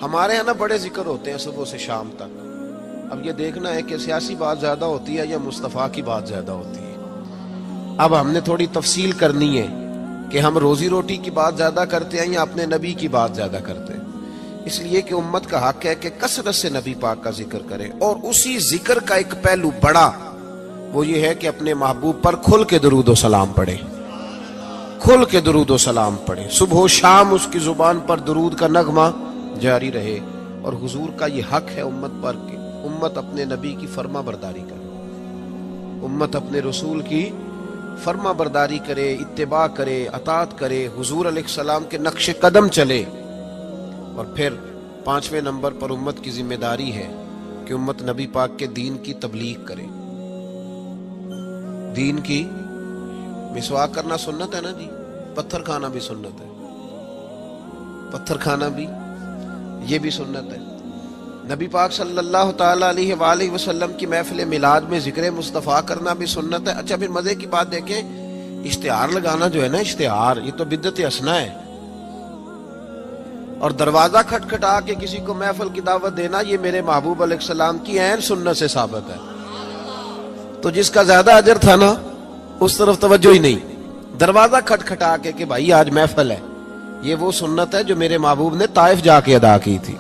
ہمارے یہاں نا بڑے ذکر ہوتے ہیں صبح سے شام تک. اب یہ دیکھنا ہے کہ سیاسی بات زیادہ ہوتی ہے یا مصطفیٰ کی بات زیادہ ہوتی ہے. اب ہم نے تھوڑی تفصیل کرنی ہے کہ ہم روزی روٹی کی بات زیادہ کرتے ہیں یا اپنے نبی کی بات زیادہ کرتے ہیں. اس لیے کہ امت کا حق ہے کہ کثرت سے نبی پاک کا ذکر کرے، اور اسی ذکر کا ایک پہلو بڑا وہ یہ ہے کہ اپنے محبوب پر کھل کے درود و سلام پڑھے. کھل کے درود و سلام پڑھے، صبح و شام اس کی زبان پر درود کا نغمہ جاری رہے. اور حضور کا یہ حق ہے امت پر کہ امت اپنے نبی کی فرما برداری کرے، امت اپنے رسول کی فرما برداری کرے، اتباع کرے، اطاعت کرے، حضور علیہ السلام کے نقش قدم چلے. اور پھر 5ویں نمبر پر امت کی ذمہ داری ہے کہ امت نبی پاک کے دین کی تبلیغ کرے. دین کی مسواک کرنا سنت ہے نا جی، پتھر کھانا بھی سنت ہے، پتھر کھانا بھی یہ بھی سنت ہے. نبی پاک صلی اللہ تعالی علیہ وآلہ وسلم کی محفل میلاد میں ذکر مصطفیٰ کرنا بھی سنت ہے. اچھا پھر مزے کی بات دیکھیں، اشتہار لگانا جو ہے نا، اشتہار یہ تو بدعت حسنہ ہے. اور دروازہ کھٹکھٹا کے کسی کو محفل کی دعوت دینا، یہ میرے محبوب علیہ السلام کی عین سنت سے ثابت ہے. تو جس کا زیادہ اجر تھا نا اس طرف توجہ ہی نہیں. دروازہ کھٹکھٹا کے کہ بھائی آج محفل ہے، یہ وہ سنت ہے جو میرے محبوب نے طائف جا کے ادا کی تھی.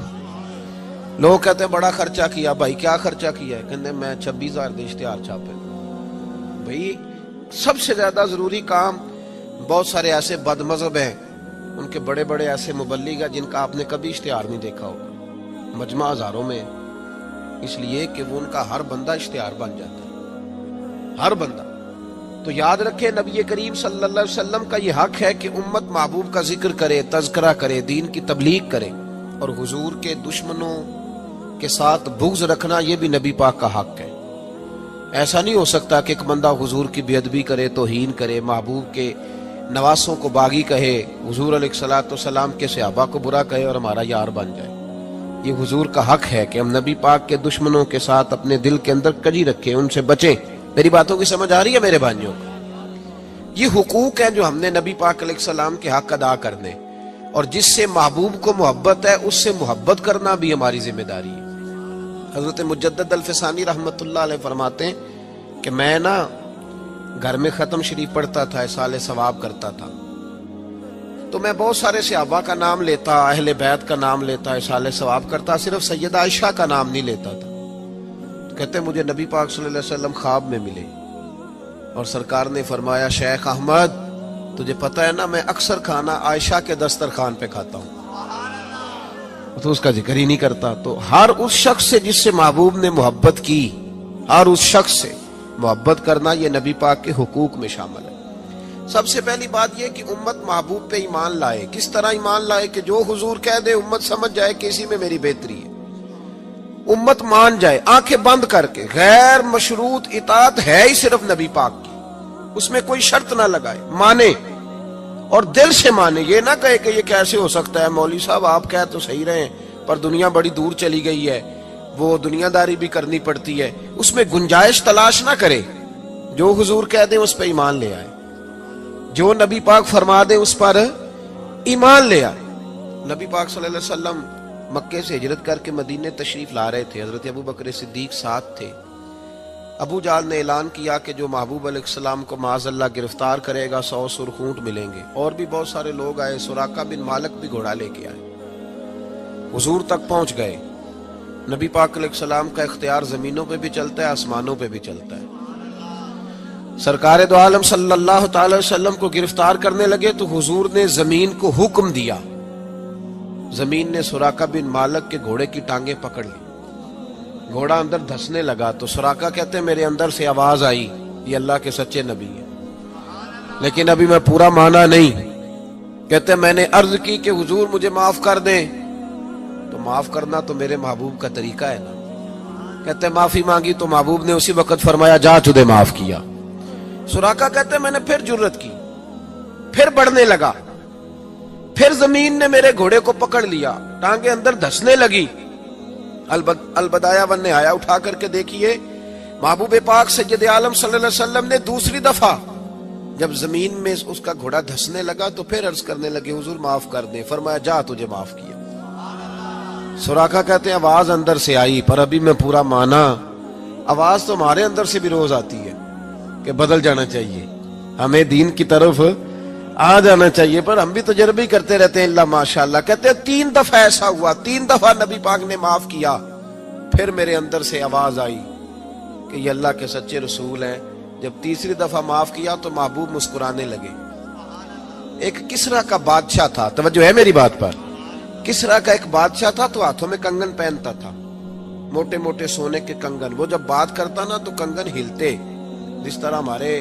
لوگ کہتے ہیں بڑا خرچہ کیا. بھائی کیا خرچہ کیا ہے؟ کہتے ہیں میں 26,000 دے اشتہار چھاپے. بھائی سب سے زیادہ ضروری کام، بہت سارے ایسے بد مذہب ہیں، ان کے بڑے بڑے ایسے مبلغ ہیں جن کا آپ نے کبھی اشتہار نہیں دیکھا ہوگا، مجمع ہزاروں میں، اس لیے کہ وہ ان کا ہر بندہ اشتہار بن جاتا ہے، ہر بندہ. تو یاد رکھیں نبی کریم صلی اللہ علیہ وسلم کا یہ حق ہے کہ امت محبوب کا ذکر کرے، تذکرہ کرے، دین کی تبلیغ کرے. اور حضور کے دشمنوں کے ساتھ بغض رکھنا یہ بھی نبی پاک کا حق ہے. ایسا نہیں ہو سکتا کہ ایک بندہ حضور کی بے ادبی کرے، توہین کرے، محبوب کے نواسوں کو باغی کہے، حضور علیہ الصلوۃ والسلام کے صحابہ کو برا کہے اور ہمارا یار بن جائے. یہ حضور کا حق ہے کہ ہم نبی پاک کے دشمنوں کے ساتھ اپنے دل کے اندر کجی رکھیں، ان سے بچیں. میری باتوں کی سمجھ آ رہی ہے میرے بھائیوں؟ یہ حقوق ہیں جو ہم نے نبی پاک علیہ السلام کے حق ادا کرنے، اور جس سے محبوب کو محبت ہے اس سے محبت کرنا بھی ہماری ذمہ داری ہے. حضرت مجدد الفسانی رحمت اللہ علیہ فرماتے ہیں کہ میں نا گھر میں ختم شریف پڑھتا تھا، اصال ثواب کرتا تھا، تو میں بہت سارے صحابہ کا نام لیتا، اہل بیت کا نام لیتا، اصال ثواب کرتا، صرف سیدہ عائشہ کا نام نہیں لیتا تھا. تو کہتے مجھے نبی پاک صلی اللہ علیہ وسلم خواب میں ملے اور سرکار نے فرمایا شیخ احمد تجھے پتہ ہے نا میں اکثر کھانا عائشہ کے دسترخوان پہ کھاتا ہوں، تو اس کا ذکر ہی نہیں کرتا. تو ہر اس شخص سے جس سے محبوب نے محبت کی، ہر اس شخص سے محبت کرنا یہ نبی پاک کے حقوق میں شامل ہے. سب سے پہلی بات یہ کہ امت محبوب پہ ایمان لائے. کس طرح ایمان لائے؟ کہ جو حضور کہہ دے امت سمجھ جائے کہ اسی میں میری بہتری ہے، امت مان جائے آنکھیں بند کر کے. غیر مشروط اطاعت ہے ہی صرف نبی پاک کی، اس میں کوئی شرط نہ لگائے، مانے اور دل سے مانے. یہ نہ کہے کہ یہ کیسے ہو سکتا ہے مولوی صاحب آپ کہہ تو صحیح رہے پر دنیا بڑی دور چلی گئی ہے، وہ دنیا داری بھی کرنی پڑتی ہے. اس میں گنجائش تلاش نہ کرے. جو حضور کہہ دیں اس پہ ایمان لے آئے، جو نبی پاک فرما دیں اس پر ایمان لے آئے. نبی پاک صلی اللہ علیہ وسلم مکے سے ہجرت کر کے مدینے تشریف لا رہے تھے. حضرت ابو بکر صدیق ساتھ تھے. ابو جہل نے اعلان کیا کہ جو محبوب علیہ السلام کو معاذ اللہ گرفتار کرے گا 100 سرخ اونٹ ملیں گے. اور بھی بہت سارے لوگ آئے، سراقہ بن مالک بھی گھوڑا لے کے آئے، حضور تک پہنچ گئے. نبی پاک علیہ السلام کا اختیار زمینوں پہ بھی چلتا ہے، آسمانوں پہ بھی چلتا ہے. سرکار دو عالم صلی اللہ تعالی وسلم کو گرفتار کرنے لگے تو حضور نے زمین کو حکم دیا. زمین نے سراقہ بن مالک کے گھوڑے کی ٹانگیں پکڑ لی. گھوڑا اندر دھسنے لگا تو سراقہ کہتے ہیں میرے اندر سے آواز آئی یہ اللہ کے سچے نبی ہیں، لیکن ابھی میں پورا مانا نہیں. کہتے ہیں میں نے عرض کی کہ حضور مجھے معاف کر دیں، تو معاف کرنا تو میرے محبوب کا طریقہ ہے نا. کہتے ہیں معافی مانگی تو محبوب نے اسی وقت فرمایا جا تجھے معاف کیا. سراقہ کہتے ہیں میں نے پھر جرت کی، پھر بڑھنے لگا، پھر زمین نے میرے گھوڑے کو پکڑ لیا، ٹانگیں اندر دھسنے لگی. البدایہ والنہایہ اٹھا کر کے دیکھیے محبوب پاک سید عالم صلی اللہ علیہ وسلم نے دوسری دفعہ جب زمین میں اس کا گھوڑا دھسنے لگا تو پھر عرض کرنے لگے حضور معاف کر دیں. فرمایا جا تجھے معاف کیا. سراقہ کہتے ہیں آواز اندر سے آئی پر ابھی میں پورا مانا، آواز تو ہمارے اندر سے بھی روز آتی ہے کہ بدل جانا چاہیے، ہمیں دین کی طرف آ جانا چاہیے، پر ہم بھی تجربے ہی کرتے رہتے ہیں اللہ ماشاءاللہ۔ کہتے ہیں 3 دفعہ ایسا ہوا، 3 دفعہ نبی پاک نے معاف کیا، پھر میرے اندر سے آواز آئی کہ یہ اللہ کے سچے رسول ہیں۔ جب تیسری دفعہ معاف کیا تو محبوب مسکرانے لگے۔ ایک کسرا کا بادشاہ تھا، توجہ ہے میری بات پر، کسرا کا ایک بادشاہ تھا تو ہاتھوں میں کنگن پہنتا تھا، موٹے موٹے سونے کے کنگن۔ وہ جب بات کرتا نا تو کنگن ہلتے، جس طرح ہمارے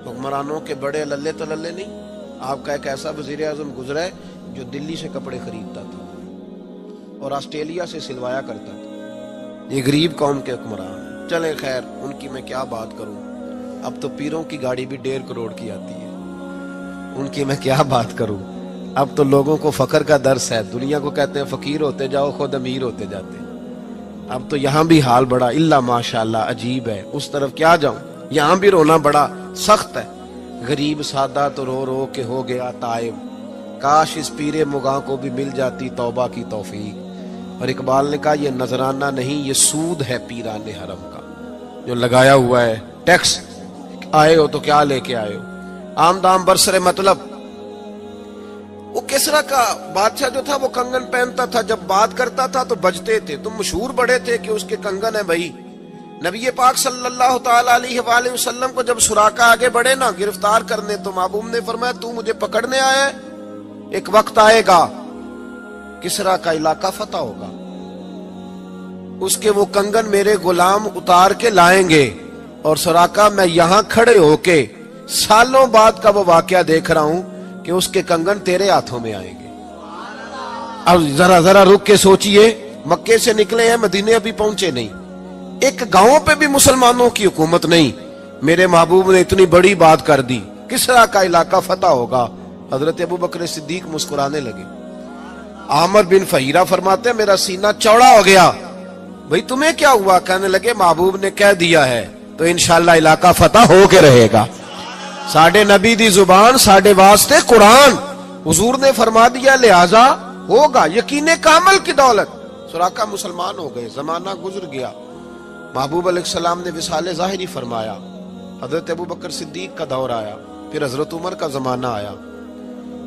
حکمرانوں کے بڑے للے تللے نہیں۔ آپ کا ایک ایسا وزیر اعظم گزرا ہے جو دلی سے کپڑے خریدتا تھا اور آسٹریلیا سے سلوایا کرتا تھا۔ یہ غریب قوم کے حکمران ہیں، چلیں خیر ان کی میں کیا بات کروں، اب تو پیروں کی گاڑی بھی 1.5 کروڑ کی آتی ہے، ان کی میں کیا بات کروں۔ اب تو لوگوں کو فقر کا درس ہے، دنیا کو کہتے ہیں فقیر ہوتے جاؤ خود امیر ہوتے جاتے ہیں۔ اب تو یہاں بھی حال بڑا اللہ ماشاءاللہ عجیب ہے، اس طرف کیا جاؤں، یہاں بھی رونا بڑا سخت ہے۔ غریب سادہ تو رو رو کے ہو گیا تائب، کاش اس پیر مغاں کو بھی مل جاتی توبہ کی توفیق۔ اور اقبال نے کہا یہ نذرانہ نہیں، یہ سود ہے پیران حرم کا جو لگایا ہوا ہے ٹیکس۔ آئے ہو تو کیا لے کے آئے ہو، آمدام برسر مطلب۔ وہ کسرا کا بادشاہ جو تھا وہ کنگن پہنتا تھا، جب بات کرتا تھا تو بجتے تھے، تو مشہور بڑے تھے کہ اس کے کنگن ہیں بھائی۔ نبی پاک صلی اللہ تعالی علیہ وآلہ وسلم کو جب سراقہ آگے بڑھے نا گرفتار کرنے، تو محبوب نے فرمایا تو مجھے پکڑنے آیا ہے، ایک وقت آئے گا کسرا کا علاقہ فتح ہوگا، اس کے وہ کنگن میرے غلام اتار کے لائیں گے، اور سراقہ میں یہاں کھڑے ہو کے سالوں بعد کا وہ واقعہ دیکھ رہا ہوں کہ اس کے کنگن تیرے ہاتھوں میں آئیں گے۔ اب ذرا رک کے سوچئے، مکے سے نکلے ہیں مدینے ابھی پہنچے نہیں، ایک گاؤں پہ بھی مسلمانوں کی حکومت نہیں، میرے محبوب نے اتنی بڑی بات کر دی، کسرا کا علاقہ فتح ہوگا۔ حضرت ابوبکر صدیق مسکرانے لگے۔ عامر بن فہیرہ فرماتے ہیں میرا سینہ چوڑا ہو گیا، بھئی تمہیں کیا ہوا؟ کہنے لگے محبوب نے کہہ دیا ہے تو انشاءاللہ علاقہ فتح ہو کے رہے گا۔ ساڈے نبی دی زبان ساڈے واسطے قرآن، حضور نے فرما دیا لہذا ہوگا، یقین کامل کی دولت۔ سراقہ مسلمان ہو گئے، زمانہ گزر گیا، محبوب علیہ السلام نے وصال ظاہری فرمایا، حضرت ابوبکر صدیق کا دور آیا، پھر حضرت عمر کا زمانہ آیا۔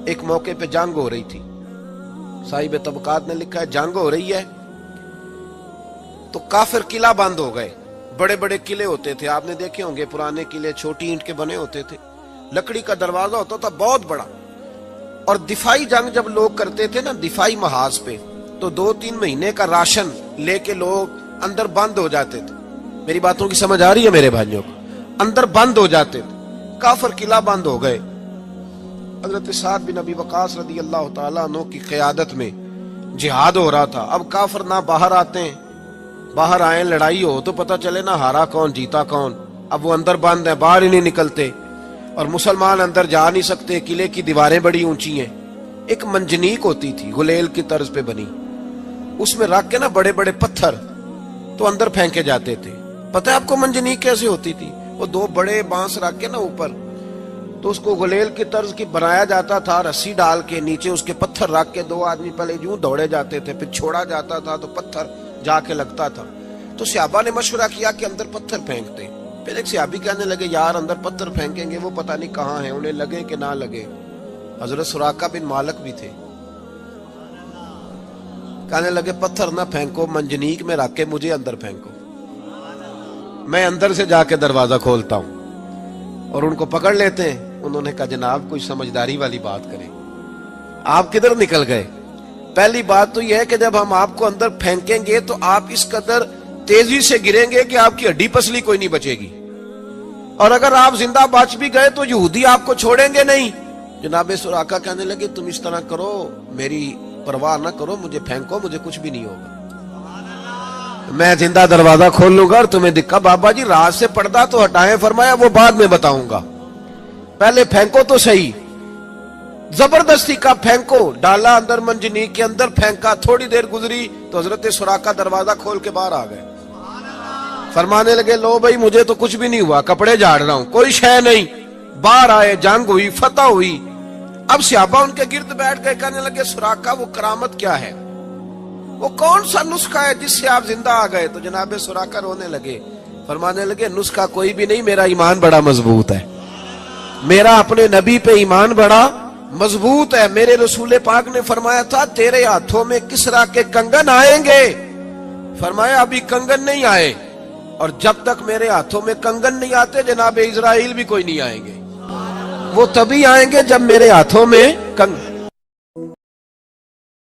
ایک موقع پہ جنگ ہو رہی تھی، صاحب طبقات نے لکھا ہے جنگ ہو رہی ہے تو کافر قلعہ بند ہو گئے۔ بڑے بڑے قلعے ہوتے تھے، آپ نے دیکھے ہوں گے پرانے قلعے، چھوٹی اینٹ کے بنے ہوتے تھے، لکڑی کا دروازہ ہوتا تھا بہت بڑا، اور دفاعی جنگ جب لوگ کرتے تھے نا دفاعی محاذ پہ، تو 2-3 مہینے کا راشن لے کے لوگ اندر بند ہو جاتے تھے۔ میری باتوں کی سمجھ آ رہی ہے میرے بھائیوں کو؟ اندر بند ہو جاتے تھے، کافر قلعہ بند ہو گئے۔ حضرت سعد بن ابی وقاص رضی اللہ تعالیٰ عنہ کی قیادت میں جہاد ہو رہا تھا۔ اب کافر نہ باہر آتے ہیں، باہر آئیں لڑائی ہو تو پتہ چلے نہ ہارا کون جیتا کون، اب وہ اندر بند ہیں، باہر ہی نہیں نکلتے، اور مسلمان اندر جا نہیں سکتے، قلعے کی دیواریں بڑی اونچی ہیں۔ ایک منجنیق ہوتی تھی گلیل کی طرز پہ بنی، اس میں رکھ کے نا بڑے بڑے پتھر تو اندر پھینکے جاتے تھے۔ پتہ ہے آپ کو منجنیق کیسے ہوتی تھی؟ وہ 2 بڑے بانس رکھ کے نا اوپر، تو اس کو گلیل کی طرز کی بنایا جاتا تھا، رسی ڈال کے نیچے اس کے پتھر رکھ کے 2 آدمی پہلے یوں دوڑے جاتے تھے، پھر چھوڑا جاتا تھا تو پتھر جا کے لگتا تھا۔ تو صحابہ نے مشورہ کیا کہ اندر پتھر پھینکتے، پھر ایک صحابی کہنے لگے یار اندر پتھر پھینکیں گے وہ پتہ نہیں کہاں ہیں، انہیں لگے کہ نہ لگے۔ حضرت سراقہ بن مالک بھی تھے، کہنے لگے پتھر نہ پھینکو، منجنیق میں رکھ کے مجھے اندر پھینکو، میں اندر سے جا کے دروازہ کھولتا ہوں۔ اور ان کو پکڑ لیتے ہیں۔ انہوں نے کہا جناب کوئی سمجھداری والی بات کریں، آپ کدھر نکل گئے؟ پہلی بات تو یہ ہے کہ جب ہم آپ کو اندر پھینکیں گے تو آپ اس قدر تیزی سے گریں گے کہ آپ کی ہڈی پسلی کوئی نہیں بچے گی، اور اگر آپ زندہ بچ بھی گئے تو یہودی آپ کو چھوڑیں گے نہیں۔ جناب سراقہ کہنے لگے تم اس طرح کرو، میری پرواہ نہ کرو، مجھے پھینکو، مجھے کچھ بھی نہیں ہوگا، میں زندہ دروازہ کھول لوں گا اور تمہیں دکھا۔ بابا جی رات سے پردہ تو ہٹائیں، فرمایا وہ بعد میں بتاؤں گا، پہلے پھینکو تو صحیح۔ زبردستی کا پھینکو، ڈالا اندر منجنیق کے اندر، پھینکا، تھوڑی دیر گزری تو حضرت سراقہ دروازہ کھول کے باہر آ گئے، فرمانے لگے لو بھائی مجھے تو کچھ بھی نہیں ہوا، کپڑے جھاڑ رہا ہوں، کوئی شے نہیں۔ باہر آئے، جنگ ہوئی، فتح ہوئی۔ اب صحابہ ان کے گرد بیٹھ گئے، کہنے لگے سراقہ وہ کرامت کیا ہے؟ وہ کون سا نسخہ ہے جس سے آپ زندہ آ گئے؟ تو جناب سراقہ رونے لگے، فرمانے لگے نسخہ کوئی بھی نہیں، میرا ایمان بڑا مضبوط ہے، میرا اپنے نبی پہ ایمان بڑا مضبوط ہے۔ میرے رسول پاک نے فرمایا تھا تیرے ہاتھوں میں کسرا کے کنگن آئیں گے، فرمایا ابھی کنگن نہیں آئے، اور جب تک میرے ہاتھوں میں کنگن نہیں آتے جناب اسرائیل بھی کوئی نہیں آئیں گے، وہ تبھی آئیں گے جب میرے ہاتھوں میں کنگن